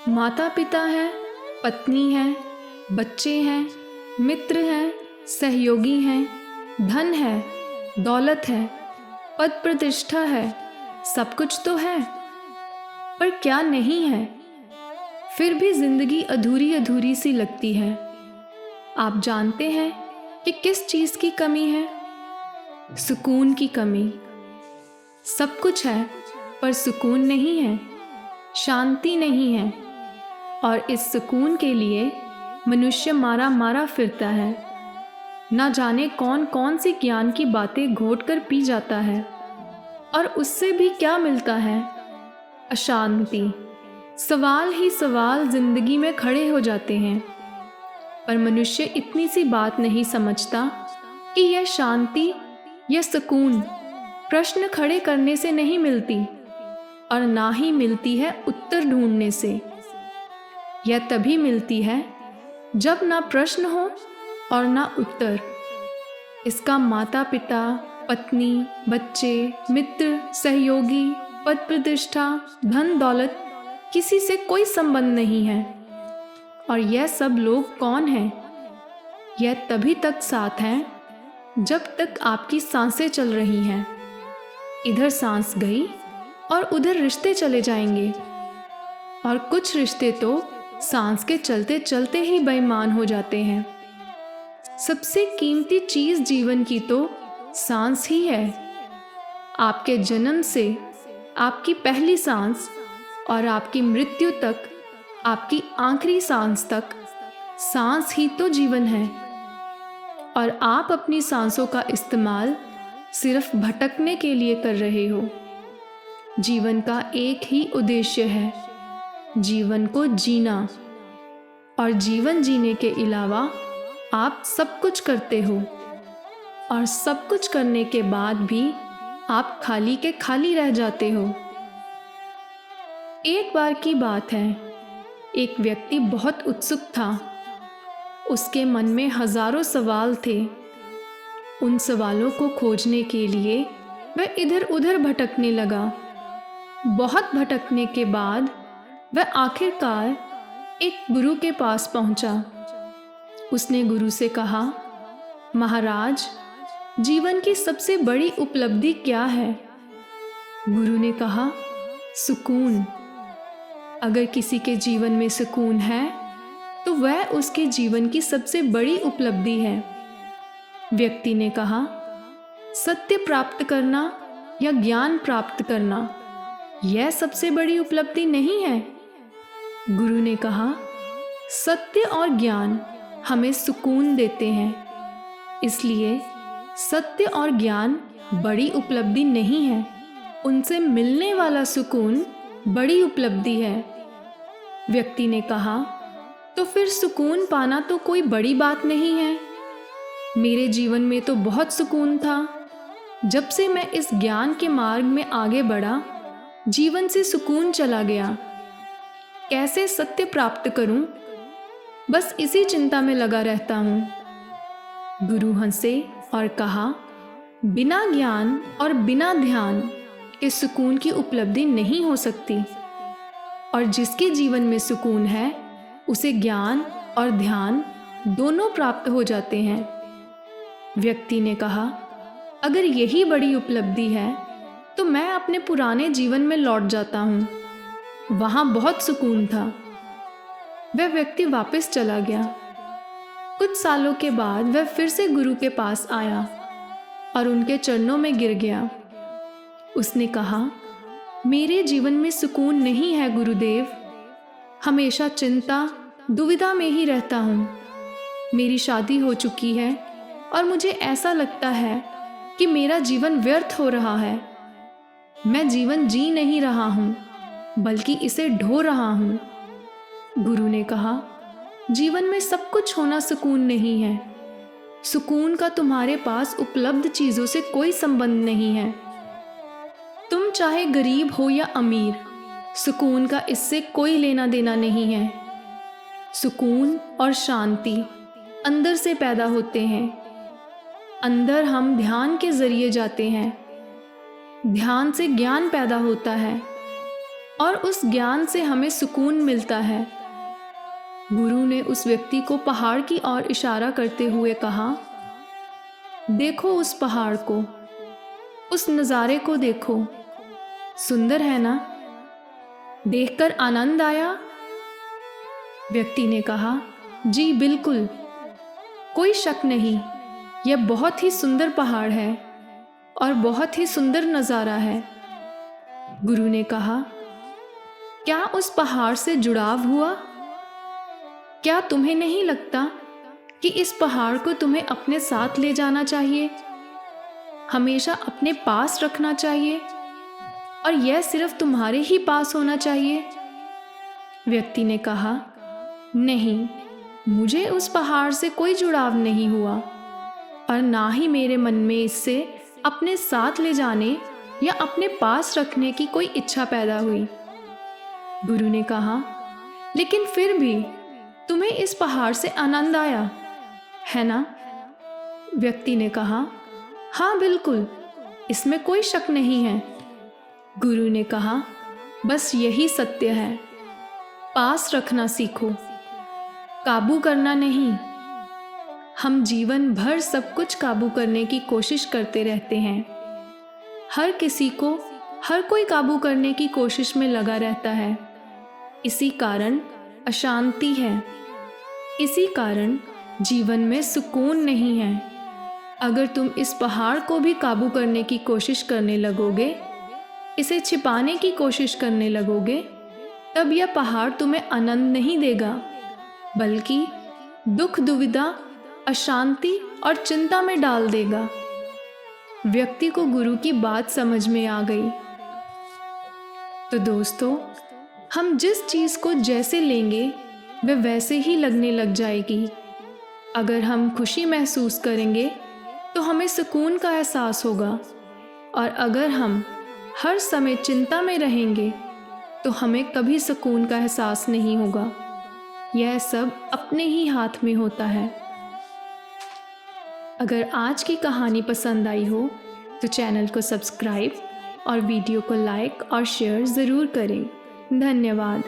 माता पिता हैं, पत्नी है, बच्चे हैं, मित्र हैं, सहयोगी हैं, धन है, दौलत है, पद प्रतिष्ठा है, सब कुछ तो है, पर क्या नहीं है? फिर भी जिंदगी अधूरी अधूरी सी लगती है। आप जानते हैं कि किस चीज़ की कमी है? सुकून की कमी। सब कुछ है पर सुकून नहीं है, शांति नहीं है, और इस सुकून के लिए मनुष्य मारा मारा फिरता है। ना जाने कौन कौन सी ज्ञान की बातें घोट कर पी जाता है, और उससे भी क्या मिलता है? अशांति। सवाल ही सवाल जिंदगी में खड़े हो जाते हैं, पर मनुष्य इतनी सी बात नहीं समझता कि यह शांति, यह सुकून प्रश्न खड़े करने से नहीं मिलती, और ना ही मिलती है उत्तर ढूंढने से। यह तभी मिलती है जब ना प्रश्न हो और ना उत्तर। इसका माता पिता, पत्नी, बच्चे, मित्र, सहयोगी, पद प्रतिष्ठा, धन दौलत, किसी से कोई संबंध नहीं है। और यह सब लोग कौन हैं? यह तभी तक साथ हैं जब तक आपकी सांसें चल रही हैं। इधर सांस गई और उधर रिश्ते चले जाएंगे, और कुछ रिश्ते तो सांस के चलते चलते ही बेईमान हो जाते हैं। सबसे कीमती चीज़ जीवन की तो सांस ही है। आपके जन्म से आपकी पहली सांस और आपकी मृत्यु तक, आपकी आखिरी सांस तक, सांस ही तो जीवन है। और आप अपनी सांसों का इस्तेमाल सिर्फ भटकने के लिए कर रहे हो। जीवन का एक ही उद्देश्य है, जीवन को जीना। और जीवन जीने के अलावा आप सब कुछ करते हो, और सब कुछ करने के बाद भी आप खाली के खाली रह जाते हो। एक बार की बात है, एक व्यक्ति बहुत उत्सुक था। उसके मन में हजारों सवाल थे। उन सवालों को खोजने के लिए वह इधर उधर भटकने लगा। बहुत भटकने के बाद वह आखिरकार एक गुरु के पास पहुंचा। उसने गुरु से कहा, महाराज, जीवन की सबसे बड़ी उपलब्धि क्या है? गुरु ने कहा, सुकून। अगर किसी के जीवन में सुकून है तो वह उसके जीवन की सबसे बड़ी उपलब्धि है। व्यक्ति ने कहा, सत्य प्राप्त करना या ज्ञान प्राप्त करना, यह सबसे बड़ी उपलब्धि नहीं है। गुरु ने कहा, सत्य और ज्ञान हमें सुकून देते हैं, इसलिए सत्य और ज्ञान बड़ी उपलब्धि नहीं है, उनसे मिलने वाला सुकून बड़ी उपलब्धि है। व्यक्ति ने कहा, तो फिर सुकून पाना तो कोई बड़ी बात नहीं है। मेरे जीवन में तो बहुत सुकून था। जब से मैं इस ज्ञान के मार्ग में आगे बढ़ा, जीवन से सुकून चला गया। कैसे सत्य प्राप्त करूं? बस इसी चिंता में लगा रहता हूं। गुरु हंसे और कहा, बिना ज्ञान और बिना ध्यान के सुकून की उपलब्धि नहीं हो सकती, और जिसके जीवन में सुकून है उसे ज्ञान और ध्यान दोनों प्राप्त हो जाते हैं। व्यक्ति ने कहा, अगर यही बड़ी उपलब्धि है तो मैं अपने पुराने जीवन में लौट जाता हूँ, वहाँ बहुत सुकून था। वह व्यक्ति वापस चला गया। कुछ सालों के बाद वह फिर से गुरु के पास आया और उनके चरणों में गिर गया। उसने कहा, मेरे जीवन में सुकून नहीं है गुरुदेव। हमेशा चिंता, दुविधा में ही रहता हूँ। मेरी शादी हो चुकी है और मुझे ऐसा लगता है कि मेरा जीवन व्यर्थ हो रहा है। मैं जीवन जी नहीं रहा हूँ, बल्कि इसे ढो रहा हूँ। गुरु ने कहा, जीवन में सब कुछ होना सुकून नहीं है। सुकून का तुम्हारे पास उपलब्ध चीज़ों से कोई संबंध नहीं है। तुम चाहे गरीब हो या अमीर, सुकून का इससे कोई लेना देना नहीं है। सुकून और शांति अंदर से पैदा होते हैं। अंदर हम ध्यान के जरिए जाते हैं। ध्यान से ज्ञान पैदा होता है। और उस ज्ञान से हमें सुकून मिलता है। गुरु ने उस व्यक्ति को पहाड़ की ओर इशारा करते हुए कहा, देखो उस पहाड़ को, उस नज़ारे को देखो, सुंदर है ना? देखकर आनंद आया? व्यक्ति ने कहा, जी बिल्कुल, कोई शक नहीं, यह बहुत ही सुंदर पहाड़ है और बहुत ही सुंदर नज़ारा है। गुरु ने कहा, क्या उस पहाड़ से जुड़ाव हुआ? क्या तुम्हें नहीं लगता कि इस पहाड़ को तुम्हें अपने साथ ले जाना चाहिए, हमेशा अपने पास रखना चाहिए, और यह सिर्फ तुम्हारे ही पास होना चाहिए? व्यक्ति ने कहा, नहीं, मुझे उस पहाड़ से कोई जुड़ाव नहीं हुआ और ना ही मेरे मन में इससे अपने साथ ले जाने या अपने पास रखने की कोई इच्छा पैदा हुई। गुरु ने कहा, लेकिन फिर भी तुम्हें इस पहाड़ से आनंद आया, है ना? व्यक्ति ने कहा, हाँ बिल्कुल, इसमें कोई शक नहीं है। गुरु ने कहा, बस यही सत्य है, पास रखना सीखो, काबू करना नहीं। हम जीवन भर सब कुछ काबू करने की कोशिश करते रहते हैं। हर किसी को हर कोई काबू करने की कोशिश में लगा रहता है। इसी कारण अशांति है, इसी कारण जीवन में सुकून नहीं है। अगर तुम इस पहाड़ को भी काबू करने की कोशिश करने लगोगे, इसे छिपाने की कोशिश करने लगोगे, तब यह पहाड़ तुम्हें आनंद नहीं देगा, बल्कि दुख, दुविधा, अशांति और चिंता में डाल देगा। व्यक्ति को गुरु की बात समझ में आ गई। तो दोस्तों, हम जिस चीज़ को जैसे लेंगे वह वैसे ही लगने लग जाएगी। अगर हम खुशी महसूस करेंगे तो हमें सुकून का एहसास होगा, और अगर हम हर समय चिंता में रहेंगे तो हमें कभी सुकून का एहसास नहीं होगा। यह सब अपने ही हाथ में होता है। अगर आज की कहानी पसंद आई हो तो चैनल को सब्सक्राइब और वीडियो को लाइक और शेयर ज़रूर करें। धन्यवाद।